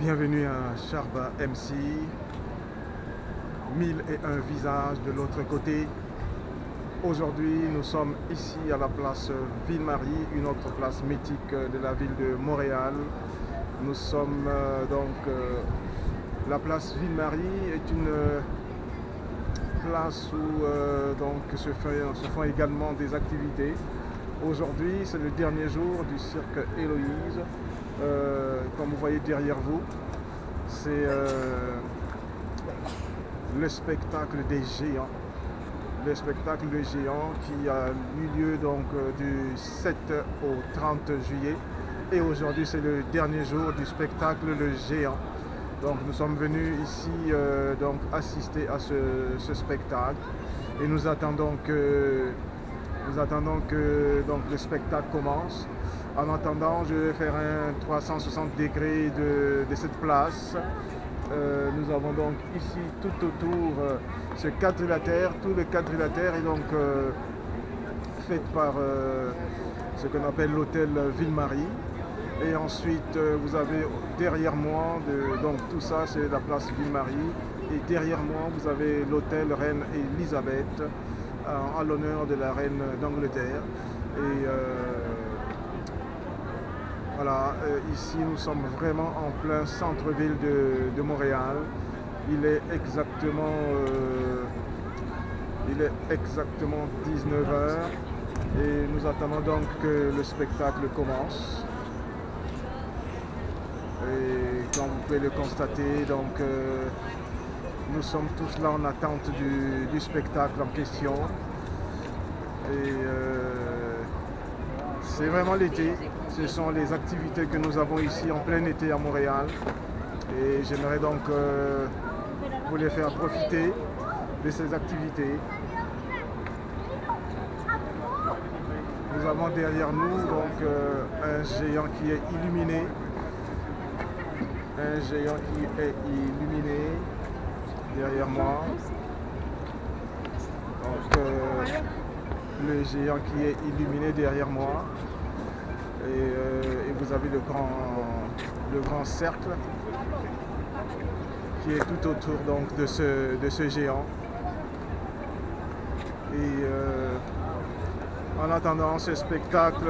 Bienvenue à Sharba MC, 1001 visages de l'autre côté. Aujourd'hui, nous sommes ici à la place Ville-Marie, une autre place mythique de la ville de Montréal. Nous sommes la place Ville-Marie est une place où se font également des activités. Aujourd'hui, c'est le dernier jour du cirque Héloïse. Comme vous voyez derrière vous, c'est le spectacle des géants. Le spectacle des géants qui a eu lieu du 7 au 30 juillet. Et aujourd'hui, c'est le dernier jour du spectacle Le Géant. Donc nous sommes venus ici assister à ce spectacle. Et nous attendons que le spectacle commence. En attendant, je vais faire un 360 degrés de cette place. Nous avons donc ici tout autour ce quadrilatère. Tout le quadrilatère est donc fait par ce qu'on appelle l'hôtel Ville-Marie. Et ensuite, vous avez derrière moi, donc tout ça c'est la place Ville-Marie. Et derrière moi, vous avez l'hôtel Reine Elisabeth en l'honneur de la reine d'Angleterre. Et voilà, ici nous sommes vraiment en plein centre-ville de Montréal. Il est exactement 19 h et nous attendons donc que le spectacle commence. Et comme vous pouvez le constater, nous sommes tous là en attente du spectacle en question. Et c'est vraiment l'été. Ce sont les activités que nous avons ici en plein été à Montréal. Et j'aimerais donc vous les faire profiter de ces activités. Nous avons derrière nous un géant qui est illuminé. Un géant qui est illuminé derrière moi. Le géant qui est illuminé derrière moi. Et vous avez le grand cercle qui est tout autour de ce géant. Et en attendant, ce spectacle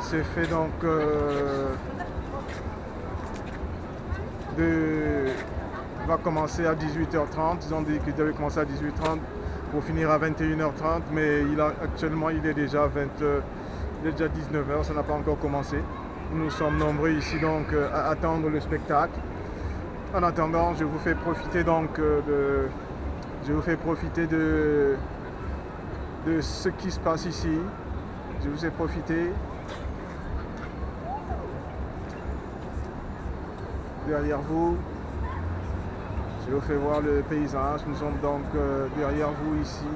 se fait va commencer à 18h30. Ils ont dit qu'il devait commencer à 18h30 pour finir à 21h30, mais actuellement il est déjà 19 h, ça n'a pas encore commencé. Nous sommes nombreux ici à attendre le spectacle. En attendant, je vous fais profiter de ce qui se passe ici. Je vous ai profité. Derrière vous, je vous fais voir le paysage. Nous sommes derrière vous ici.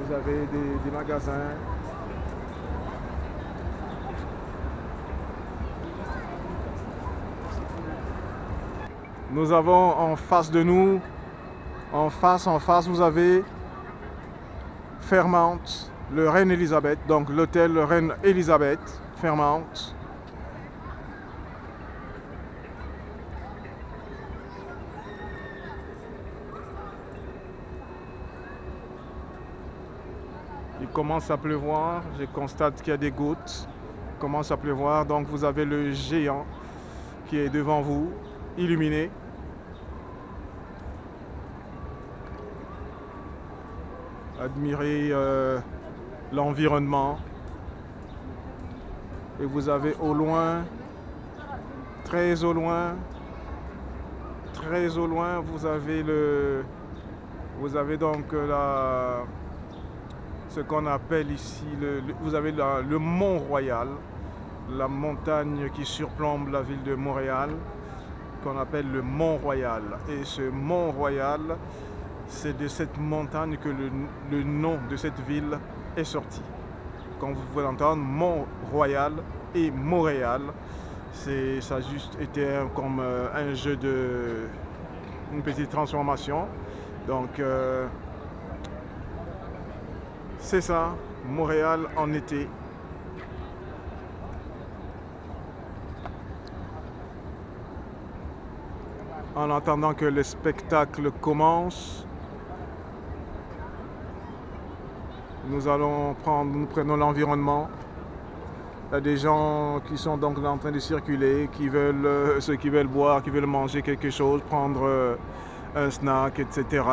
Vous avez des magasins. Nous avons en face de nous, en face, vous avez Fairmount, le Reine Elisabeth, donc l'hôtel Reine Elisabeth, Fairmount. Il commence à pleuvoir, je constate qu'il y a des gouttes. Il commence à pleuvoir, donc vous avez le géant qui est devant vous, illuminé. Admirez l'environnement. Et vous avez au loin, très au loin, vous avez ce qu'on appelle ici, vous avez le Mont Royal, la montagne qui surplombe la ville de Montréal, qu'on appelle le Mont Royal. Et ce Mont Royal, c'est de cette montagne que le nom de cette ville est sorti. Comme vous pouvez l'entendre, Mont Royal et Montréal, ça a juste été comme un jeu une petite transformation. Donc c'est ça, Montréal en été. en attendant que le spectacle commence. Nous prenons l'environnement. Il y a des gens qui sont donc en train de circuler, ceux qui veulent boire, qui veulent manger quelque chose, prendre un snack, etc.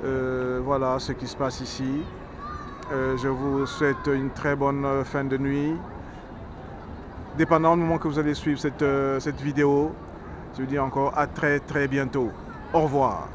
Voilà ce qui se passe ici. Je vous souhaite une très bonne fin de nuit. Dépendant du moment que vous allez suivre cette vidéo, je vous dis encore à très bientôt. Au revoir.